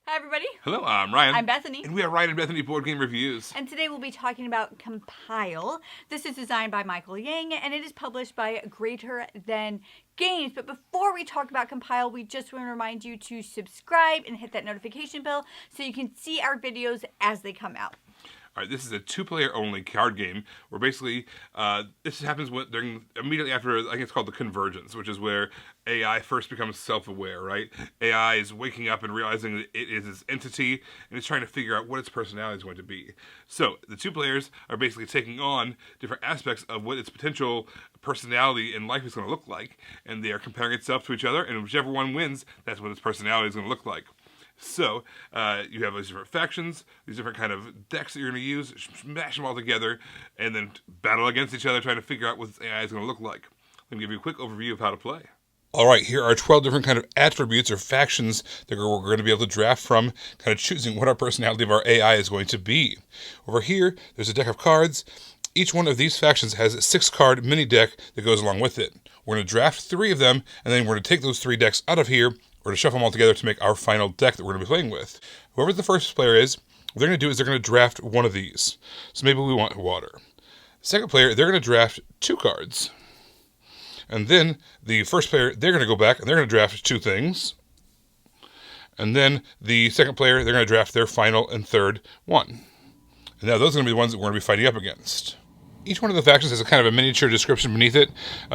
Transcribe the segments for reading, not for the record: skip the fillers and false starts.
Hi, everybody. Hello, I'm Ryan. I'm Bethany. And we are Ryan and Bethany Board Game Reviews. And today we'll be talking about Compile. This is designed by Michael Yang and it is published by Greater Than Games. But before we talk about Compile, we just want to remind you to subscribe and hit that notification bell so you can see our videos as they come out. All right, this is a two-player only card game where basically this happens immediately after, I think it's called the convergence, which is where AI first becomes self-aware, right? AI is waking up and realizing that it is this entity and it's trying to figure out what its personality is going to be. So the two players are basically taking on different aspects of what its potential personality in life is going to look like, and they are comparing itself to each other, and whichever one wins, that's what its personality is going to look like. So, you have these different factions, these different kind of decks that you're going to use, smash them all together, and then battle against each other trying to figure out what this AI is going to look like. Let me give you a quick overview of how to play. All right, here are 12 different kind of attributes or factions that we're going to be able to draft from, kind of choosing what our personality of our AI is going to be. Over here, there's a deck of cards. Each one of these factions has a 6-card mini deck that goes along with it. We're going to draft 3 of them, and then we're going to take those 3 decks out of here. We're going to shuffle them all together to make our final deck that we're going to be playing with. Whoever the first player is, what they're going to do is they're going to draft one of these. So maybe we want water. The second player, they're going to draft 2 cards. And then the first player, they're going to go back and they're going to draft 2 things. And then the second player, they're going to draft their final and third one. And now those are going to be the ones that we're going to be fighting up against. Each one of the factions has a kind of a miniature description beneath it.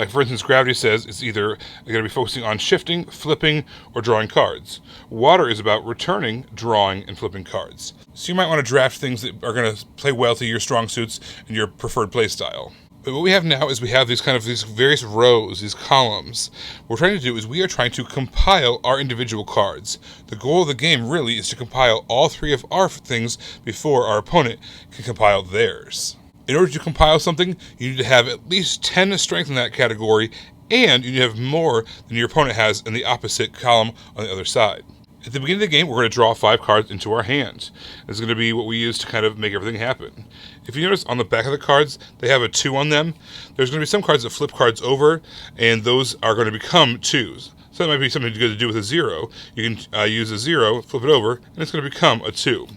For instance, Gravity says it's either going to be focusing on shifting, flipping, or drawing cards. Water is about returning, drawing, and flipping cards. So you might want to draft things that are going to play well to your strong suits and your preferred play style. But what we have now is we have these various rows, these columns. What we're trying to do is we are trying to compile our individual cards. The goal of the game really is to compile all 3 of our things before our opponent can compile theirs. In order to compile something, you need to have at least 10 strength in that category, and you need to have more than your opponent has in the opposite column on the other side. At the beginning of the game, we're going to draw 5 cards into our hand. This is going to be what we use to kind of make everything happen. If you notice on the back of the cards, they have a 2 on them. There's going to be some cards that flip cards over, and those are going to become 2s. So that might be something good to do with a 0. You can use a 0, flip it over, and it's going to become a 2.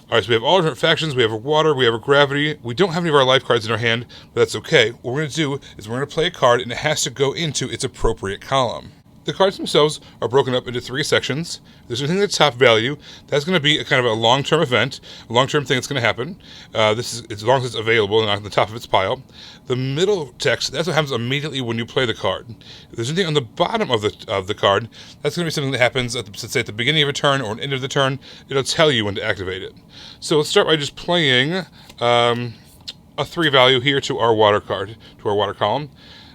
Alright, so we have all different factions. We have a water, we have a gravity. We don't have any of our life cards in our hand, but that's okay. What we're going to do is we're going to play a card, and it has to go into its appropriate column. The cards themselves are broken up into 3 sections. There's anything at the top value. That's going to be a kind of a long-term event, a long-term thing that's going to happen. This is as long as it's available and on the top of its pile. The middle text, that's what happens immediately when you play the card. If there's anything on the bottom of the card, that's going to be something that happens let's say at the beginning of a turn or an end of the turn. It'll tell you when to activate it. So let's start by just playing a 3 value here to our water card, to our water column.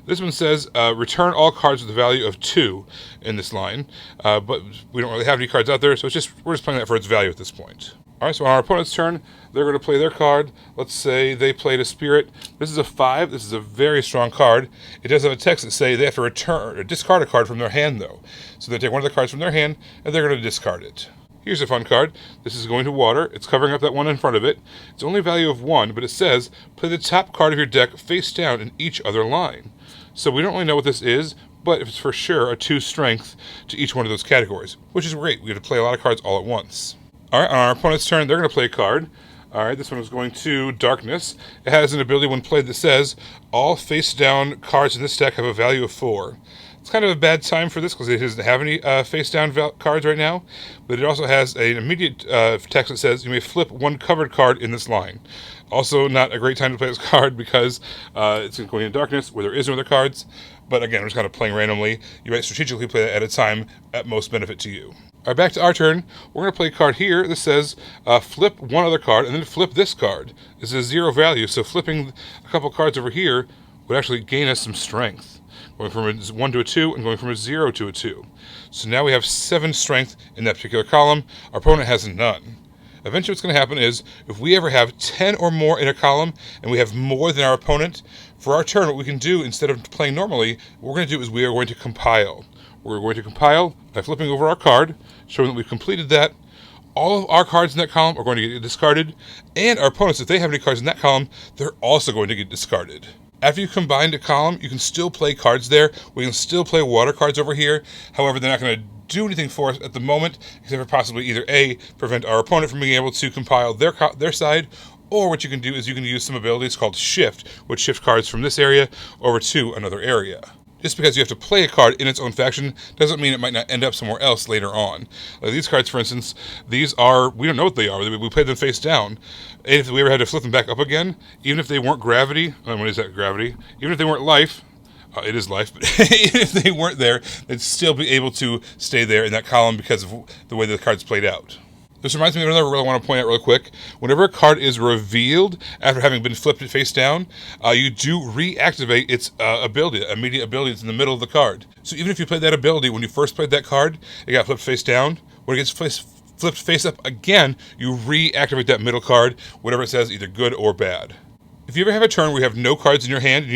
This one says, return all cards with a value of 2 in this line, but we don't really have any cards out there, so we're just playing that for its value at this point. All right, so on our opponent's turn, they're going to play their card. Let's say they played a Spirit. This is a 5. This is a very strong card. It does have a text that say they have to return or discard a card from their hand, though. So they take one of the cards from their hand, and they're going to discard it. Here's a fun card. This is going to water. It's covering up that one in front of it. It's only a value of 1, but it says, play the top card of your deck face down in each other line. So we don't really know what this is, but it's for sure a 2 strength to each one of those categories, which is great. We get to play a lot of cards all at once. All right, on our opponent's turn, they're going to play a card. All right, this one is going to Darkness. It has an ability when played that says, all face-down cards in this deck have a value of 4. It's kind of a bad time for this because it doesn't have any face-down cards right now, but it also has an immediate text that says you may flip 1 covered card in this line. Also, not a great time to play this card because it's going into Darkness where there is no other cards. But again, we're just kind of playing randomly. You might strategically play that at a time at most benefit to you. All right, back to our turn. We're going to play a card here that says flip 1 other card and then flip this card. This is a 0 value, so flipping a couple cards over here would actually gain us some strength. Going from a 1 to a 2 and going from a 0 to a 2. So now we have 7 strength in that particular column. Our opponent has none. Eventually what's going to happen is, if we ever have 10 or more in a column, and we have more than our opponent, for our turn, what we can do, instead of playing normally, what we're going to do is we are going to compile. We're going to compile by flipping over our card, showing that we've completed that. All of our cards in that column are going to get discarded, and our opponents, if they have any cards in that column, they're also going to get discarded. After you combine a column, you can still play cards there. We can still play water cards over here. However, they're not going to do anything for us at the moment, except for possibly either A, prevent our opponent from being able to compile their side, or what you can do is you can use some abilities called Shift, which shift cards from this area over to another area. Just because you have to play a card in its own faction doesn't mean it might not end up somewhere else later on. Like these cards, for instance, we don't know what they are. We played them face down. If we ever had to flip them back up again, even if they weren't gravity, what is that, gravity? Even if they weren't life, it is life, but even if they weren't there, they'd still be able to stay there in that column because of the way the cards played out. This reminds me of another rule I want to point out real quick. Whenever a card is revealed after having been flipped face down, you do reactivate its immediate ability that's in the middle of the card. So even if you played that ability when you first played that card, it got flipped face down. When it gets flipped face up again, you reactivate that middle card, whatever it says, either good or bad. If you ever have a turn where you have no cards in your hand,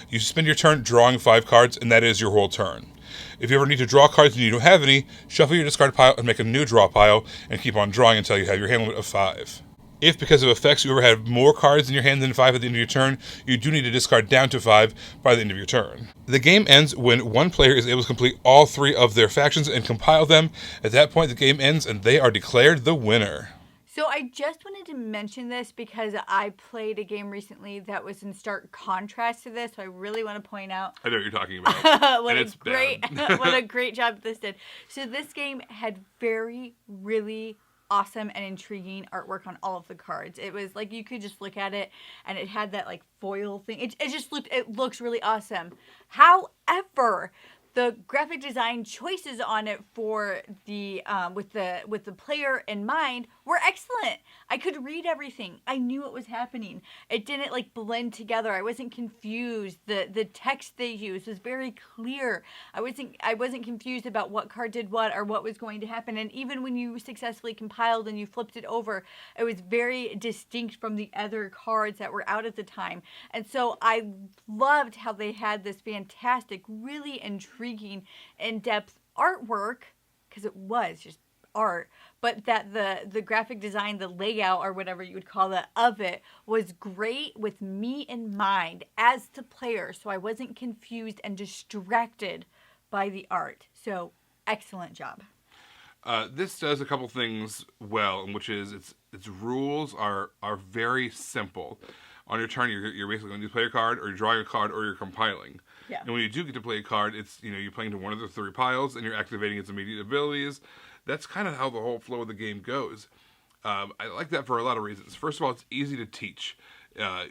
you spend your turn drawing 5 cards, and that is your whole turn. If you ever need to draw cards and you don't have any, shuffle your discard pile and make a new draw pile, and keep on drawing until you have your hand limit of 5. If, because of effects, you ever have more cards in your hand than 5 at the end of your turn, you do need to discard down to 5 by the end of your turn. The game ends when one player is able to complete all 3 of their factions and compile them. At that point, the game ends and they are declared the winner. So I just wanted to mention this because I played a game recently that was in stark contrast to this. So I really want to point out. I know what you're talking about. what and a it's great, bad. what a great job this did. So this game had really awesome and intriguing artwork on all of the cards. It was like you could just look at it and it had that like foil thing. It looks really awesome. However, the graphic design choices on it for the with the player in mind were excellent. I could read everything. I knew what was happening. It didn't like blend together. I wasn't confused. The text they used was very clear. I wasn't confused about what card did what or what was going to happen. And even when you successfully compiled and you flipped it over, it was very distinct from the other cards that were out at the time. And so I loved how they had this fantastic, really intriguing, in-depth artwork, because it was just art, but that the graphic design, the layout or whatever you would call it of it was great with me in mind as the player, so I wasn't confused and distracted by the art. So excellent job. This does a couple things well, which is its rules are very simple. On your turn, you're basically going to play a card, or you're drawing a card, or you're compiling. Yeah. And when you do get to play a card, it's you're playing to one of the 3 piles, and you're activating its immediate abilities. That's kind of how the whole flow of the game goes. I like that for a lot of reasons. First of all, it's easy to teach. I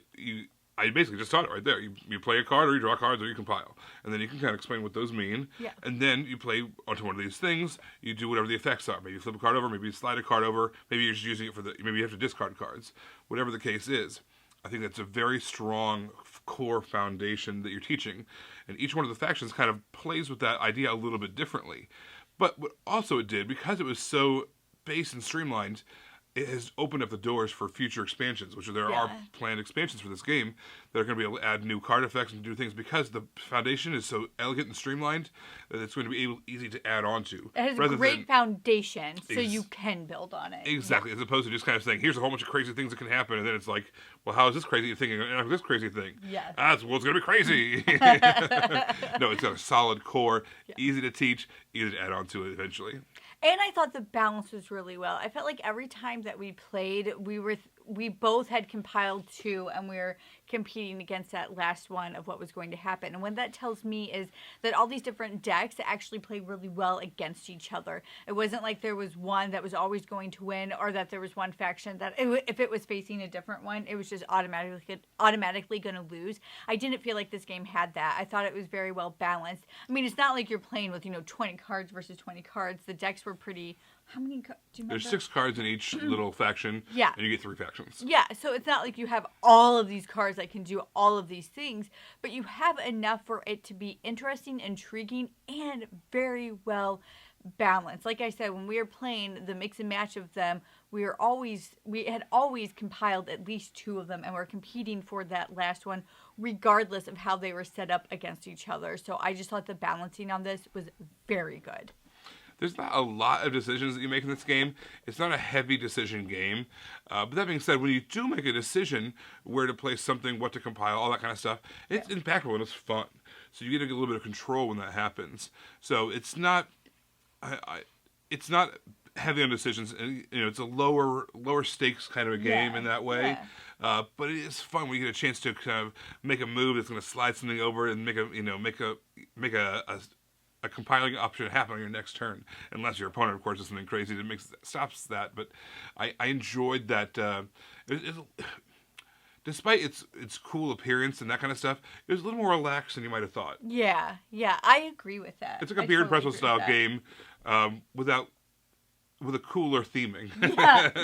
basically just taught it right there. You play a card, or you draw cards, or you compile. And then you can kind of explain what those mean. Yeah. And then you play onto one of these things. You do whatever the effects are. Maybe you flip a card over, maybe you slide a card over, maybe you're just using it maybe you have to discard cards. Whatever the case is. I think that's a very strong core foundation that you're teaching. And each one of the factions kind of plays with that idea a little bit differently. But what also it did, because it was so base and streamlined, it has opened up the doors for future expansions, which there are planned expansions for this game that are going to be able to add new card effects and do things because the foundation is so elegant and streamlined that it's going to be easy to add on to. It has a great foundation, so you can build on it. Exactly, as opposed to just kind of saying, here's a whole bunch of crazy things that can happen, and then it's like, well, how is this crazy thing going to interact with this crazy thing? Yes. Well, it's going to be crazy. No, it's got a solid core, easy to teach, easy to add on to it eventually. And I thought the balance was really well. I felt like every time that we played, we both had compiled 2, and we were competing against that last one of what was going to happen. And what that tells me is that all these different decks actually play really well against each other. It wasn't like there was one that was always going to win, or that there was one faction that if it was facing a different one, it was just automatically going to lose. I didn't feel like this game had that. I thought it was very well balanced. I mean, it's not like you're playing with 20 cards versus 20 cards. The decks were pretty. How many cards? Do you remember? There's 6 cards in each little faction. Yeah. And you get 3 factions. Yeah, so it's not like you have all of these cards that can do all of these things, but you have enough for it to be interesting, intriguing, and very well balanced. Like I said, when we were playing the mix and match of them, we had always compiled at least 2 of them, and we're competing for that last one, regardless of how they were set up against each other. So I just thought the balancing on this was very good. There's not a lot of decisions that you make in this game. It's not a heavy decision game. But that being said, when you do make a decision where to place something, what to compile, all that kind of stuff, it's impactful and it's fun. So you get a little bit of control when that happens. So it's not it's not heavy on decisions. And, it's a lower stakes kind of a game in that way. Yeah. But it is fun when you get a chance to kind of make a move that's going to slide something over and make a compiling option happen on your next turn, unless your opponent, of course, does something crazy that stops that. But I enjoyed that. Despite its cool appearance and that kind of stuff, it was a little more relaxed than you might have thought. Yeah, I agree with that. It's like a beard pretzel style game, with a cooler theming.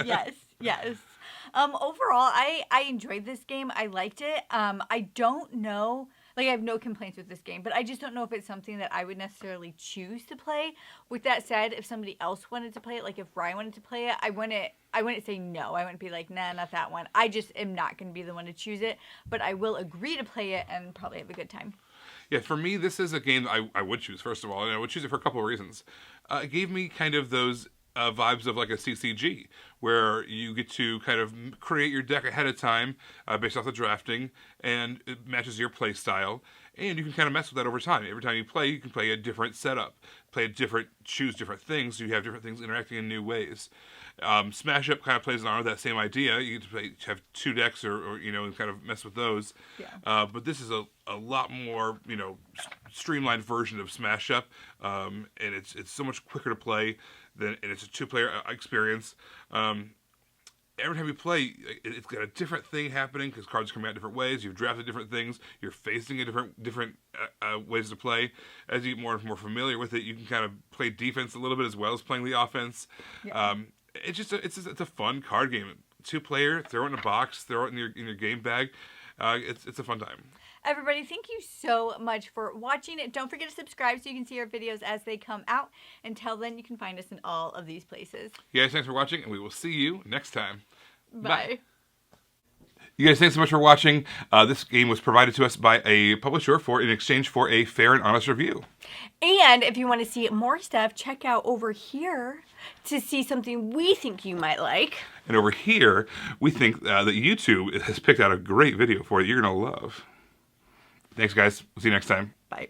Yeah, yes. Overall, I enjoyed this game. I liked it. I don't know, like I have no complaints with this game, but I just don't know if it's something that I would necessarily choose to play. With that said, if somebody else wanted to play it, like if Ryan wanted to play it, I wouldn't say no. I wouldn't be like, nah, not that one. I just am not going to be the one to choose it, but I will agree to play it and probably have a good time. Yeah, for me, this is a game that I would choose, first of all, and I would choose it for a couple of reasons. It gave me kind of those vibes of like a CCG, where you get to kind of create your deck ahead of time based off the drafting, and it matches your play style, and you can kind of mess with that over time. Every time you play, you can play a different setup, choose different things, so you have different things interacting in new ways. Smash Up kind of plays on that same idea. You get to have two decks or and kind of mess with those. Yeah. But this is a lot more, streamlined version of Smash Up. And it's so much quicker to play and it's a two-player experience. Every time you play, it's got a different thing happening because cards come out different ways. You've drafted different things. You're facing a different ways to play. As you get more and more familiar with it, you can kind of play defense a little bit as well as playing the offense. Yeah. It's a fun card game. 2-player, throw it in a box, throw it in your game bag. It's a fun time. Everybody, thank you so much for watching. Don't forget to subscribe so you can see our videos as they come out. Until then, you can find us in all of these places. You guys, thanks for watching, and we will see you next time. Bye. You guys, thanks so much for watching. This game was provided to us by a publisher in exchange for a fair and honest review. And if you want to see more stuff, check out over here to see something we think you might like. And over here, we think that YouTube has picked out a great video for you you're going to love. Thanks, guys. We'll see you next time. Bye.